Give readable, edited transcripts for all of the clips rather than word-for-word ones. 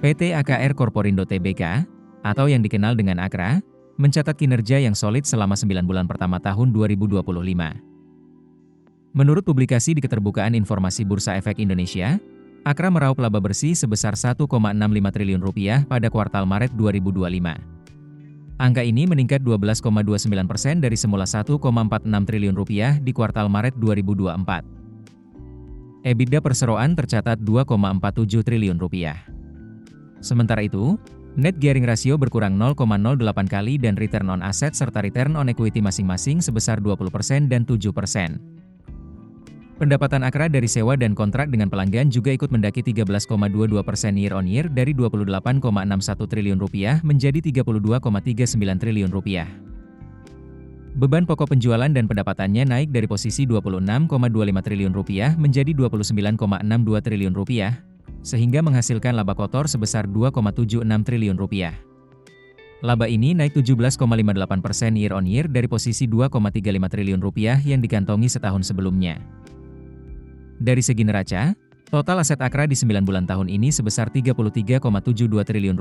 PT AKR Corporindo Tbk, atau yang dikenal dengan AKRA, mencatat kinerja yang solid selama 9 bulan pertama tahun 2025. Menurut publikasi di Keterbukaan Informasi Bursa Efek Indonesia, AKRA meraup laba bersih sebesar Rp1,65 triliun pada kuartal Maret 2025. Angka ini meningkat 12,29% dari semula Rp1,46 triliun di kuartal Maret 2024. EBITDA perseroan tercatat Rp2,47 triliun. Sementara itu, net gearing rasio berkurang 0,08 kali dan return on asset serta return on equity masing-masing sebesar 20% dan 7%. Pendapatan AKRA dari sewa dan kontrak dengan pelanggan juga ikut mendaki 13,22% year-on-year dari Rp28,61 triliun menjadi Rp32,39 triliun. Beban pokok penjualan dan pendapatannya naik dari posisi Rp26,25 triliun menjadi Rp29,62 triliun, sehingga menghasilkan laba kotor sebesar Rp2,76 triliun. Laba ini naik 17,58% year-on-year dari posisi Rp2,35 triliun yang dikantongi setahun sebelumnya. Dari segi neraca, total aset AKRA di 9 bulan tahun ini sebesar Rp33,72 triliun,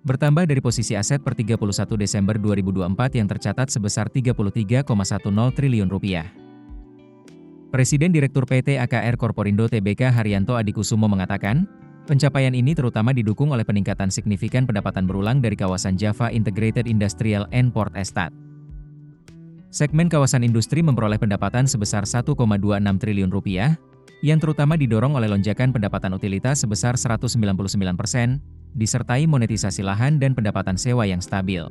bertambah dari posisi aset per 31 Desember 2024 yang tercatat sebesar Rp33,10 triliun. Presiden Direktur PT AKR Corporindo Tbk Haryanto Adikusumo mengatakan, pencapaian ini terutama didukung oleh peningkatan signifikan pendapatan berulang dari kawasan Java Integrated Industrial and Port Estate. Segmen kawasan industri memperoleh pendapatan sebesar Rp1,26 triliun, yang terutama didorong oleh lonjakan pendapatan utilitas sebesar 199%, disertai monetisasi lahan dan pendapatan sewa yang stabil.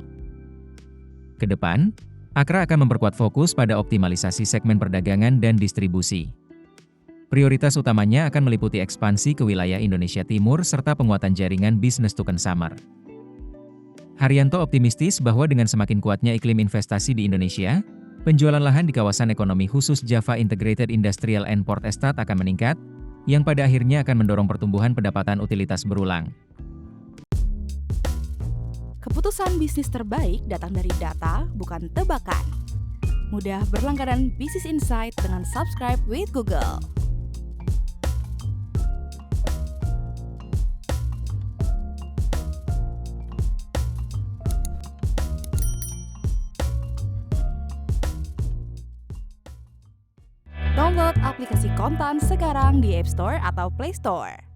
Ke depan, AKRA akan memperkuat fokus pada optimalisasi segmen perdagangan dan distribusi. Prioritas utamanya akan meliputi ekspansi ke wilayah Indonesia Timur serta penguatan jaringan bisnis to consumer. Haryanto optimistis bahwa dengan semakin kuatnya iklim investasi di Indonesia, penjualan lahan di kawasan ekonomi khusus Java Integrated Industrial and Port Estate akan meningkat, yang pada akhirnya akan mendorong pertumbuhan pendapatan utilitas berulang. Keputusan bisnis terbaik datang dari data, bukan tebakan. Mudah berlangganan Business Insight dengan subscribe with Google. Download aplikasi Kontan sekarang di App Store atau Play Store.